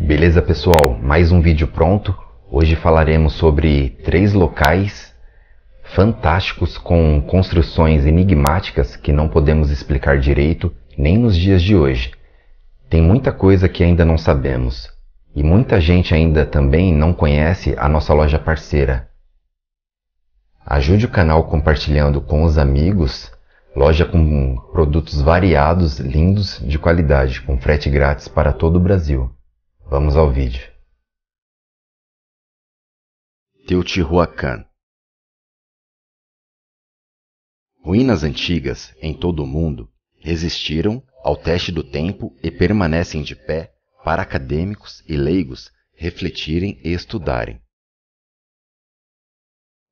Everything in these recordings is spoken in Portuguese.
Beleza, pessoal? Mais um vídeo pronto. Hoje falaremos sobre 3 locais fantásticos com construções enigmáticas que não podemos explicar direito nem nos dias de hoje. Tem muita coisa que ainda não sabemos e muita gente ainda também não conhece a nossa loja parceira. Ajude o canal compartilhando com os amigos. Loja com produtos variados, lindos, de qualidade, com frete grátis para todo o Brasil. Vamos ao vídeo. Teotihuacan. Ruínas antigas em todo o mundo resistiram ao teste do tempo e permanecem de pé para acadêmicos e leigos refletirem e estudarem.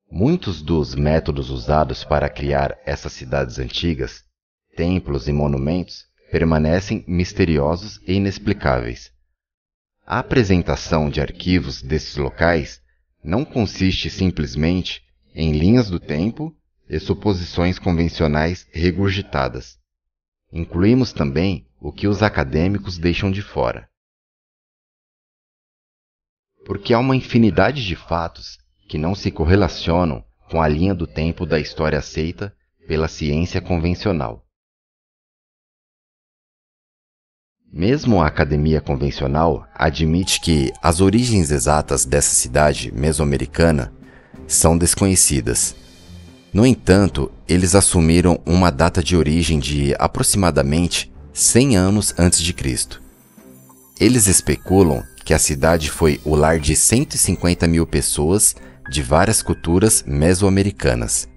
Muitos dos métodos usados para criar essas cidades antigas, templos e monumentos, permanecem misteriosos e inexplicáveis. A apresentação de arquivos desses locais não consiste simplesmente em linhas do tempo e suposições convencionais regurgitadas. Incluímos também o que os acadêmicos deixam de fora. Porque há uma infinidade de fatos que não se correlacionam com a linha do tempo da história aceita pela ciência convencional. Mesmo a academia convencional admite que as origens exatas dessa cidade mesoamericana são desconhecidas. No entanto, eles assumiram uma data de origem de aproximadamente 100 anos antes de Cristo. Eles especulam que a cidade foi o lar de 150 mil pessoas de várias culturas mesoamericanas,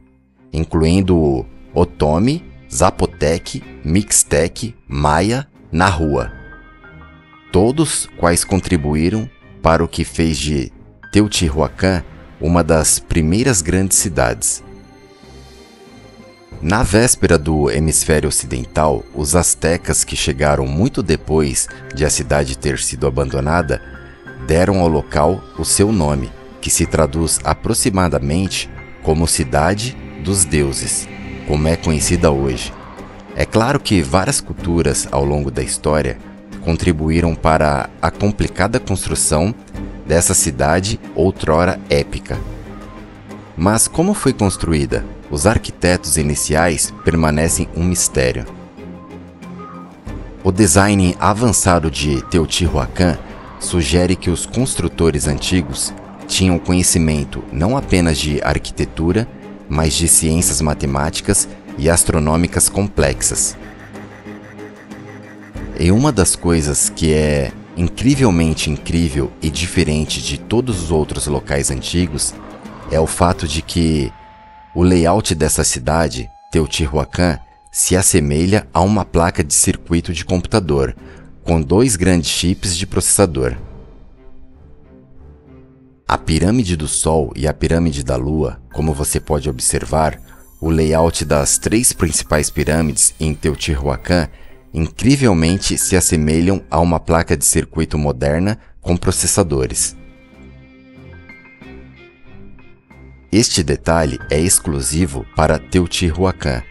incluindo o Otomi, Zapoteque, Mixteque, Maia, Nahua, todos quais contribuíram para o que fez de Teotihuacan uma das primeiras grandes cidades. Na véspera do hemisfério ocidental, os astecas, que chegaram muito depois de a cidade ter sido abandonada, deram ao local o seu nome, que se traduz aproximadamente como Cidade dos Deuses, como é conhecida hoje. É claro que várias culturas ao longo da história contribuíram para a complicada construção dessa cidade outrora épica. Mas como foi construída? Os arquitetos iniciais permanecem um mistério. O design avançado de Teotihuacan sugere que os construtores antigos tinham conhecimento não apenas de arquitetura, mas de ciências matemáticas e astronômicas complexas. E uma das coisas que é incrivelmente incrível e diferente de todos os outros locais antigos é o fato de que o layout dessa cidade, Teotihuacan, se assemelha a uma placa de circuito de computador, com 2 grandes chips de processador. A pirâmide do Sol e a pirâmide da Lua, como você pode observar, o layout das 3 principais pirâmides em Teotihuacan incrivelmente se assemelham a uma placa de circuito moderna com processadores. Este detalhe é exclusivo para Teotihuacan,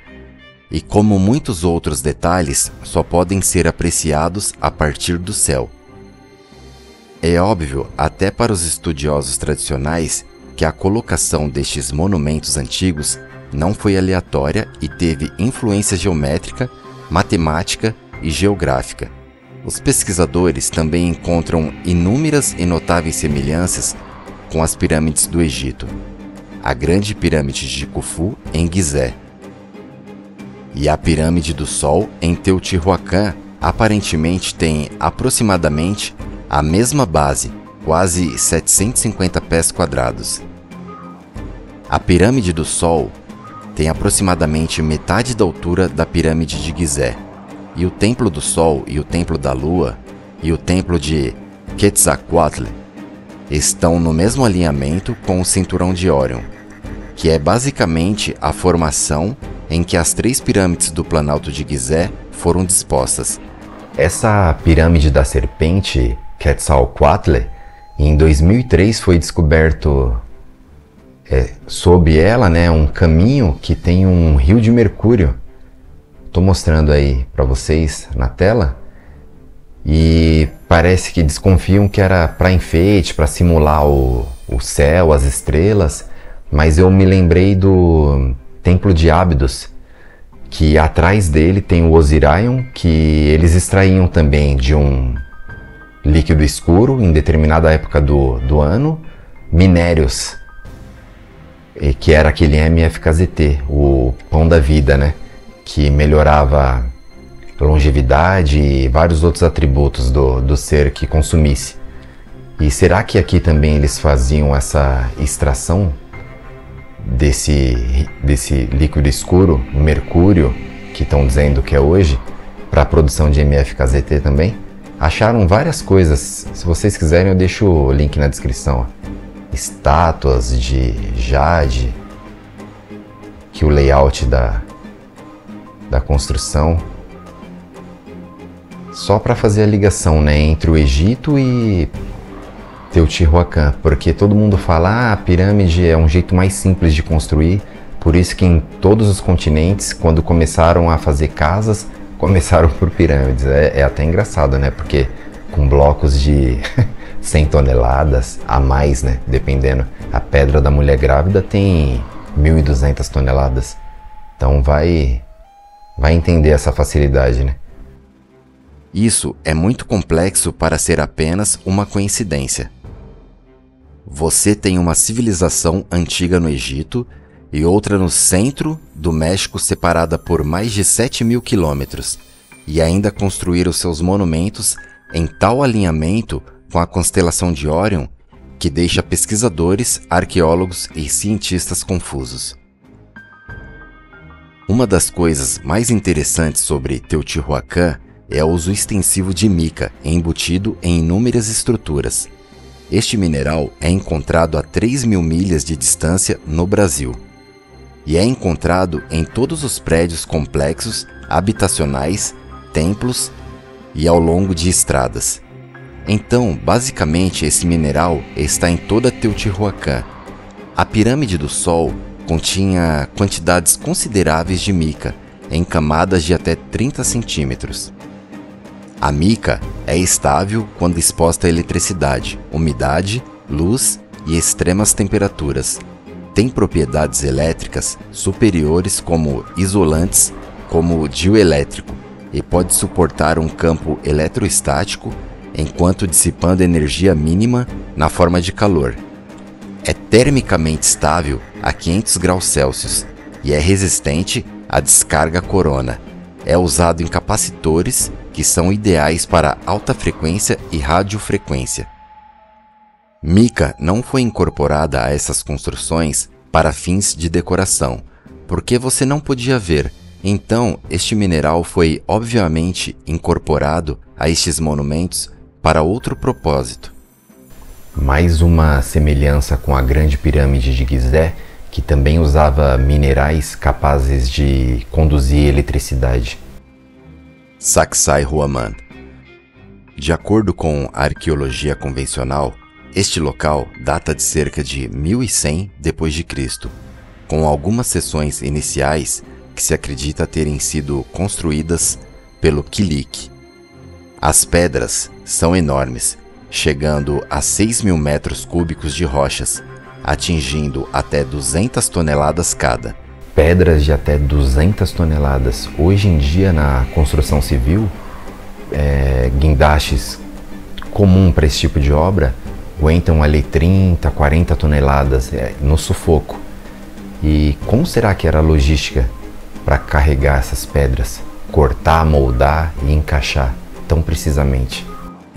e como muitos outros detalhes, só podem ser apreciados a partir do céu. É óbvio, até para os estudiosos tradicionais, que a colocação destes monumentos antigos não foi aleatória e teve influência geométrica, matemática e geográfica. Os pesquisadores também encontram inúmeras e notáveis semelhanças com as pirâmides do Egito, a Grande Pirâmide de Khufu em Gizé e a Pirâmide do Sol em Teotihuacan aparentemente tem aproximadamente a mesma base, quase 750 pés quadrados. A Pirâmide do Sol tem aproximadamente metade da altura da Pirâmide de Gizé, e o Templo do Sol e o Templo da Lua e o Templo de Quetzalcoatl estão no mesmo alinhamento com o Cinturão de Órion, que é basicamente a formação em que as 3 pirâmides do Planalto de Gizé foram dispostas. Essa pirâmide da serpente, Quetzalcoatl, em 2003 foi descoberto sob ela, um caminho que tem um rio de mercúrio. Estou mostrando aí para vocês na tela. e parece que desconfiam que era para enfeite, para simular o céu, as estrelas, mas eu me lembrei do Templo de Abydos, que atrás dele tem o Osirion, que eles extraíam também de um líquido escuro em determinada época do ano, minérios, que era aquele MFKZT, o pão da vida, né? Que melhorava longevidade e vários outros atributos do ser que consumisse. E será que aqui também eles faziam essa extração desse líquido escuro, mercúrio, que estão dizendo que é hoje, para a produção de MFKZT também? Acharam várias coisas. Se vocês quiserem, eu deixo o link na descrição. Estátuas de jade, que o layout da construção, só para fazer a ligação, né, entre o Egito e Teotihuacan, porque todo mundo fala, a pirâmide é um jeito mais simples de construir, por isso que em todos os continentes, quando começaram a fazer casas, começaram por pirâmides. É até engraçado, né, porque com blocos de 100 toneladas a mais, né, dependendo, a pedra da mulher grávida tem 1.200 toneladas, então vai entender essa facilidade, né? Isso é muito complexo para ser apenas uma coincidência. Você tem uma civilização antiga no Egito e outra no centro do México, separada por mais de 7.000 quilômetros, e ainda construíram seus monumentos em tal alinhamento com a constelação de Órion que deixa pesquisadores, arqueólogos e cientistas confusos. Uma das coisas mais interessantes sobre Teotihuacan é o uso extensivo de mica embutido em inúmeras estruturas. Este mineral é encontrado a 3.000 milhas de distância no Brasil e é encontrado em todos os prédios complexos, habitacionais, templos e ao longo de estradas. Então, basicamente, esse mineral está em toda Teotihuacan. A Pirâmide do Sol continha quantidades consideráveis de mica, em camadas de até 30 centímetros. A mica é estável quando exposta à eletricidade, umidade, luz e extremas temperaturas. Tem propriedades elétricas superiores como isolantes, como dioelétrico, e pode suportar um campo eletrostático enquanto dissipando energia mínima na forma de calor. É termicamente estável a 500 graus Celsius e é resistente à descarga corona. É usado em capacitores que são ideais para alta frequência e radiofrequência. Mica não foi incorporada a essas construções para fins de decoração, porque você não podia ver. Então, este mineral foi obviamente incorporado a estes monumentos para outro propósito. Mais uma semelhança com a Grande Pirâmide de Gizé, que também usava minerais capazes de conduzir eletricidade. Sacsayhuaman. De acordo com a arqueologia convencional, este local data de cerca de 1100 d.C., com algumas seções iniciais que se acredita terem sido construídas pelo Quilik. As pedras são enormes, chegando a 6.000 metros cúbicos de rochas, atingindo até 200 toneladas cada. Pedras de até 200 toneladas. Hoje em dia, na construção civil, guindastes comum para esse tipo de obra aguentam ali 30, 40 toneladas no sufoco. E como será que era a logística para carregar essas pedras, cortar, moldar e encaixar tão precisamente?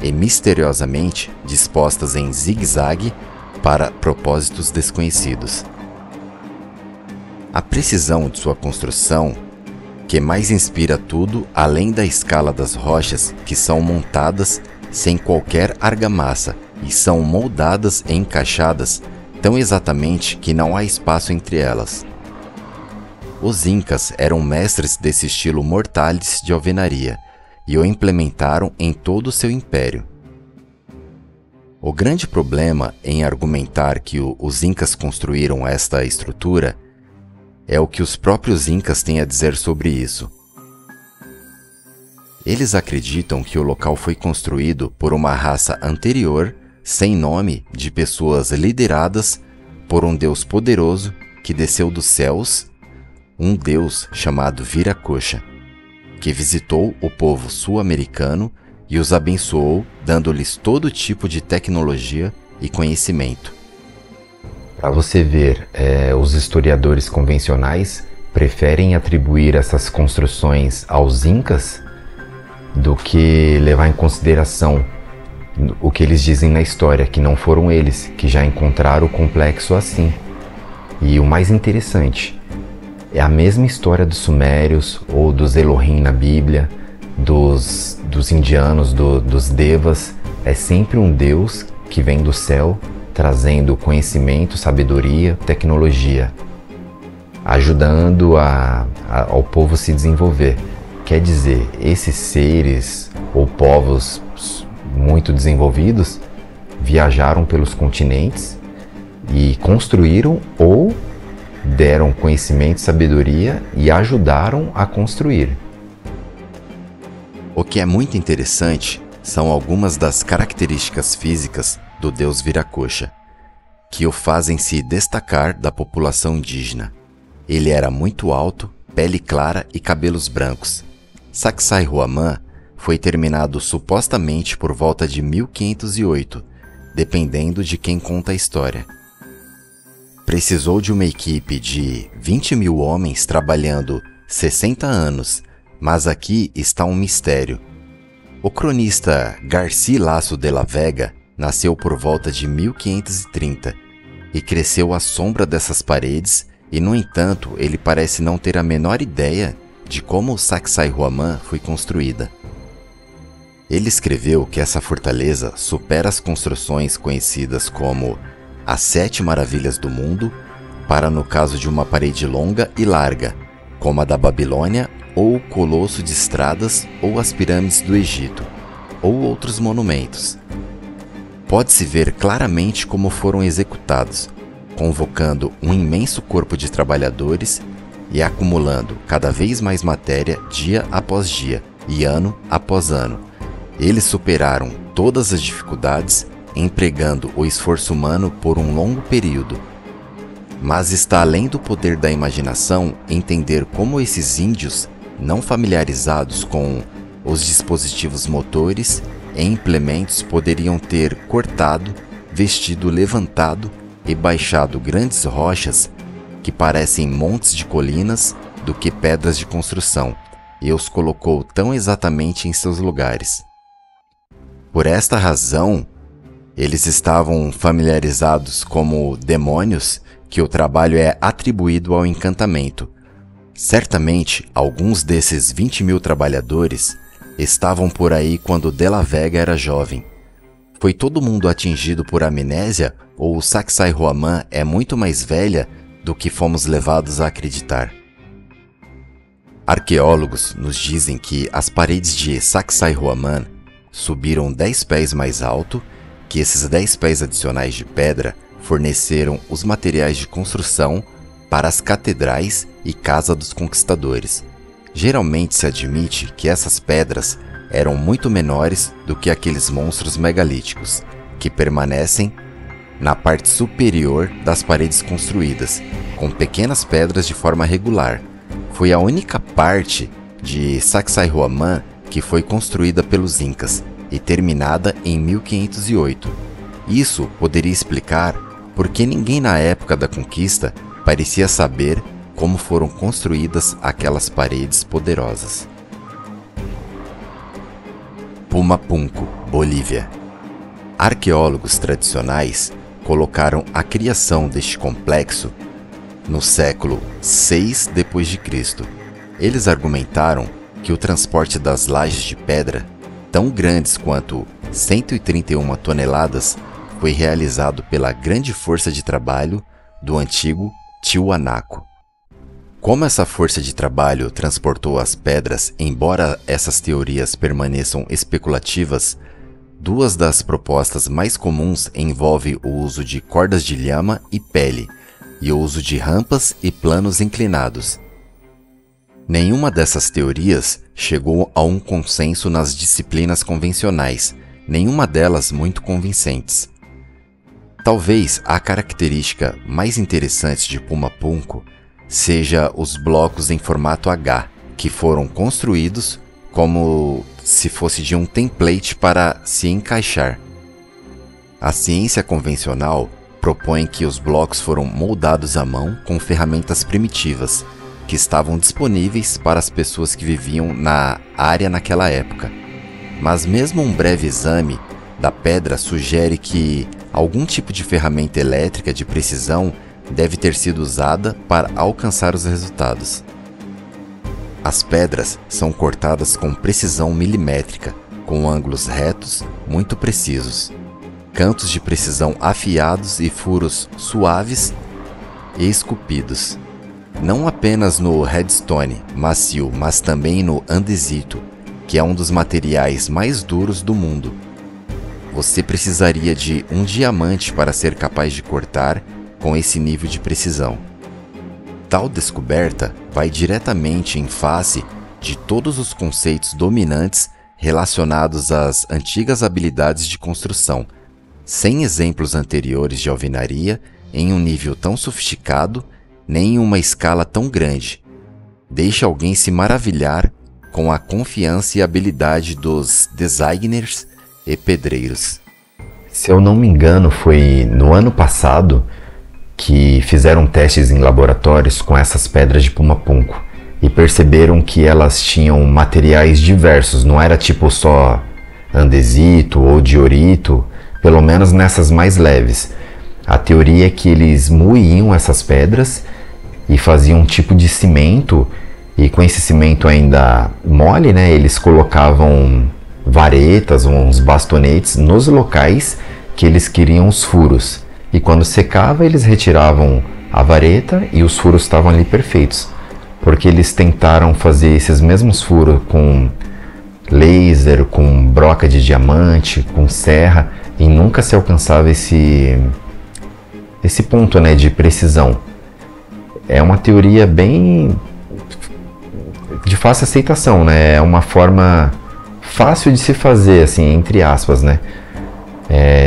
E misteriosamente dispostas em zigue-zague para propósitos desconhecidos. A precisão de sua construção, que mais inspira tudo além da escala das rochas que são montadas sem qualquer argamassa e são moldadas e encaixadas tão exatamente que não há espaço entre elas. Os incas eram mestres desse estilo mortalis de alvenaria e o implementaram em todo o seu império. O grande problema em argumentar que os incas construíram esta estrutura é o que os próprios incas têm a dizer sobre isso. Eles acreditam que o local foi construído por uma raça anterior, sem nome, de pessoas lideradas por um Deus poderoso que desceu dos céus, um Deus chamado Viracocha, que visitou o povo sul-americano e os abençoou, dando-lhes todo tipo de tecnologia e conhecimento. Para você ver, os historiadores convencionais preferem atribuir essas construções aos incas do que levar em consideração o que eles dizem na história, que não foram eles que já encontraram o complexo assim. E o mais interessante, é a mesma história dos sumérios ou dos Elohim na Bíblia, dos indianos, dos devas. É sempre um Deus que vem do céu trazendo conhecimento, sabedoria, tecnologia, ajudando ao povo se desenvolver. Quer dizer, esses seres ou povos muito desenvolvidos viajaram pelos continentes e construíram ou deram conhecimento, sabedoria e ajudaram a construir. O que é muito interessante são algumas das características físicas do deus Viracocha, que o fazem se destacar da população indígena. Ele era muito alto, pele clara e cabelos brancos. Sacsayhuamán foi terminado supostamente por volta de 1508, dependendo de quem conta a história. Precisou de uma equipe de 20.000 homens trabalhando 60 anos, mas aqui está um mistério. O cronista Garci Lasso de la Vega nasceu por volta de 1530 e cresceu à sombra dessas paredes e, no entanto, ele parece não ter a menor ideia de como Sacsayhuamán foi construída. Ele escreveu que essa fortaleza supera as construções conhecidas como as 7 maravilhas do mundo, para no caso de uma parede longa e larga, como a da Babilônia, ou o Colosso de Estradas, ou as pirâmides do Egito, ou outros monumentos. Pode-se ver claramente como foram executados, convocando um imenso corpo de trabalhadores e acumulando cada vez mais matéria dia após dia e ano após ano. Eles superaram todas as dificuldades, empregando o esforço humano por um longo período. Mas está além do poder da imaginação entender como esses índios, não familiarizados com os dispositivos motores e implementos, poderiam ter cortado, vestido, levantado e baixado grandes rochas que parecem montes de colinas do que pedras de construção, e os colocou tão exatamente em seus lugares. Por esta razão, eles estavam familiarizados como demônios, que o trabalho é atribuído ao encantamento. Certamente, alguns desses 20.000 trabalhadores estavam por aí quando De la Vega era jovem. Foi todo mundo atingido por amnésia ou Sacsayhuamán é muito mais velha do que fomos levados a acreditar? Arqueólogos nos dizem que as paredes de Sacsayhuamán subiram 10 pés mais alto, que esses 10 pés adicionais de pedra forneceram os materiais de construção para as catedrais e casa dos conquistadores. Geralmente se admite que essas pedras eram muito menores do que aqueles monstros megalíticos, que permanecem na parte superior das paredes construídas, com pequenas pedras de forma regular. Foi a única parte de Sacsayhuamán que foi construída pelos Incas e terminada em 1508. Isso poderia explicar por que ninguém na época da conquista parecia saber como foram construídas aquelas paredes poderosas. Pumapunku, Bolívia. Arqueólogos tradicionais colocaram a criação deste complexo no século VI d.C. Eles argumentaram que o transporte das lajes de pedra, tão grandes quanto 131 toneladas, foi realizado pela grande força de trabalho do antigo Tiwanaku. Como essa força de trabalho transportou as pedras, embora essas teorias permaneçam especulativas, duas das propostas mais comuns envolvem o uso de cordas de lhama e pele, e o uso de rampas e planos inclinados. Nenhuma dessas teorias chegou a um consenso nas disciplinas convencionais, nenhuma delas muito convincentes. Talvez a característica mais interessante de Puma Punku seja os blocos em formato H, que foram construídos como se fosse de um template para se encaixar. A ciência convencional propõe que os blocos foram moldados à mão com ferramentas primitivas, que estavam disponíveis para as pessoas que viviam na área naquela época. Mas mesmo um breve exame da pedra sugere que algum tipo de ferramenta elétrica de precisão deve ter sido usada para alcançar os resultados. As pedras são cortadas com precisão milimétrica, com ângulos retos muito precisos, cantos de precisão afiados e furos suaves e esculpidos. Não apenas no redstone macio, mas também no andesito, que é um dos materiais mais duros do mundo. Você precisaria de um diamante para ser capaz de cortar com esse nível de precisão. Tal descoberta vai diretamente em face de todos os conceitos dominantes relacionados às antigas habilidades de construção, sem exemplos anteriores de alvenaria em um nível tão sofisticado nem em uma escala tão grande. Deixa alguém se maravilhar com a confiança e habilidade dos designers e pedreiros. Se eu não me engano, foi no ano passado que fizeram testes em laboratórios com essas pedras de Puma Punku e perceberam que elas tinham materiais diversos, não era tipo só andesito ou diorito, pelo menos nessas mais leves. A teoria é que eles moíam essas pedras e faziam um tipo de cimento, e com esse cimento ainda mole, né, eles colocavam varetas, uns bastonetes nos locais que eles queriam os furos. E quando secava, eles retiravam a vareta e os furos estavam ali perfeitos. Porque eles tentaram fazer esses mesmos furos com laser, com broca de diamante, com serra, e nunca se alcançava esse ponto, né, de precisão. É uma teoria bem de fácil aceitação, né? É uma forma fácil de se fazer, assim, entre aspas, né?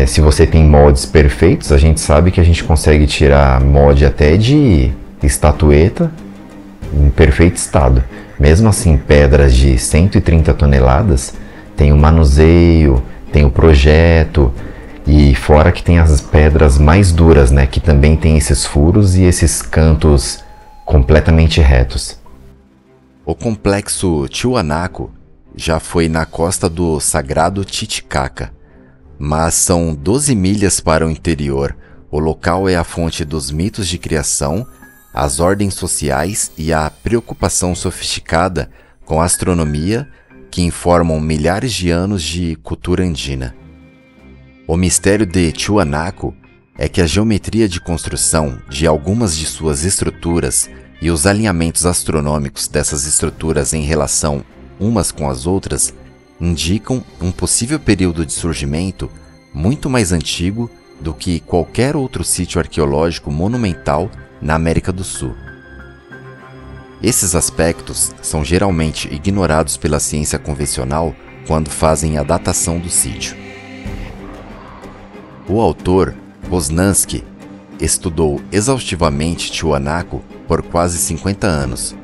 Se você tem moldes perfeitos, a gente sabe que a gente consegue tirar molde até de estatueta em perfeito estado. Mesmo assim, pedras de 130 toneladas tem o manuseio, tem o projeto, e fora que tem as pedras mais duras, né, que também tem esses furos e esses cantos completamente retos. O complexo Tiwanaku já foi na costa do Sagrado Titicaca, mas são 12 milhas para o interior. O local é a fonte dos mitos de criação, as ordens sociais e a preocupação sofisticada com a astronomia que informam milhares de anos de cultura andina. O mistério de Tiwanaku é que a geometria de construção de algumas de suas estruturas e os alinhamentos astronômicos dessas estruturas em relação umas com as outras indicam um possível período de surgimento muito mais antigo do que qualquer outro sítio arqueológico monumental na América do Sul. Esses aspectos são geralmente ignorados pela ciência convencional quando fazem a datação do sítio. O autor, Poznański, estudou exaustivamente Tiwanaku por quase 50 anos.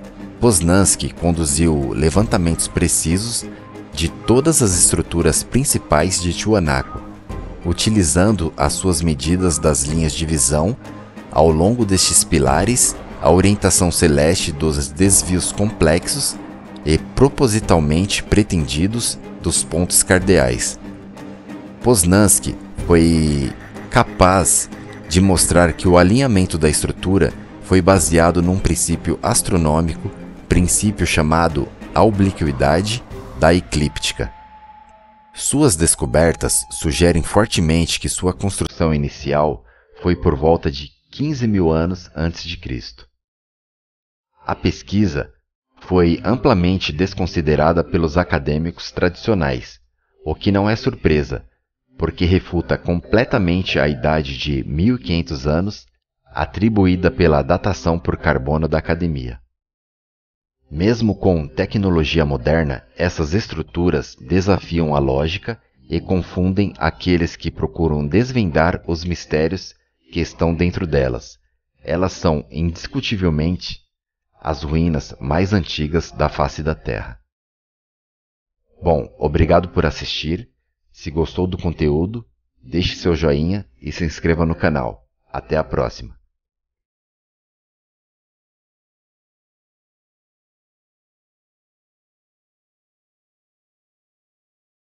Poznański conduziu levantamentos precisos de todas as estruturas principais de Tiwanaku, utilizando as suas medidas das linhas de visão ao longo destes pilares, a orientação celeste dos desvios complexos e propositalmente pretendidos dos pontos cardeais. Poznański foi capaz de mostrar que o alinhamento da estrutura foi baseado num princípio astronômico, princípio chamado a obliquidade da eclíptica. Suas descobertas sugerem fortemente que sua construção inicial foi por volta de 15 mil anos antes de Cristo. A pesquisa foi amplamente desconsiderada pelos acadêmicos tradicionais, o que não é surpresa, porque refuta completamente a idade de 1500 anos atribuída pela datação por carbono da academia. Mesmo com tecnologia moderna, essas estruturas desafiam a lógica e confundem aqueles que procuram desvendar os mistérios que estão dentro delas. Elas são, indiscutivelmente, as ruínas mais antigas da face da Terra. Bom, obrigado por assistir. Se gostou do conteúdo, deixe seu joinha e se inscreva no canal. Até a próxima!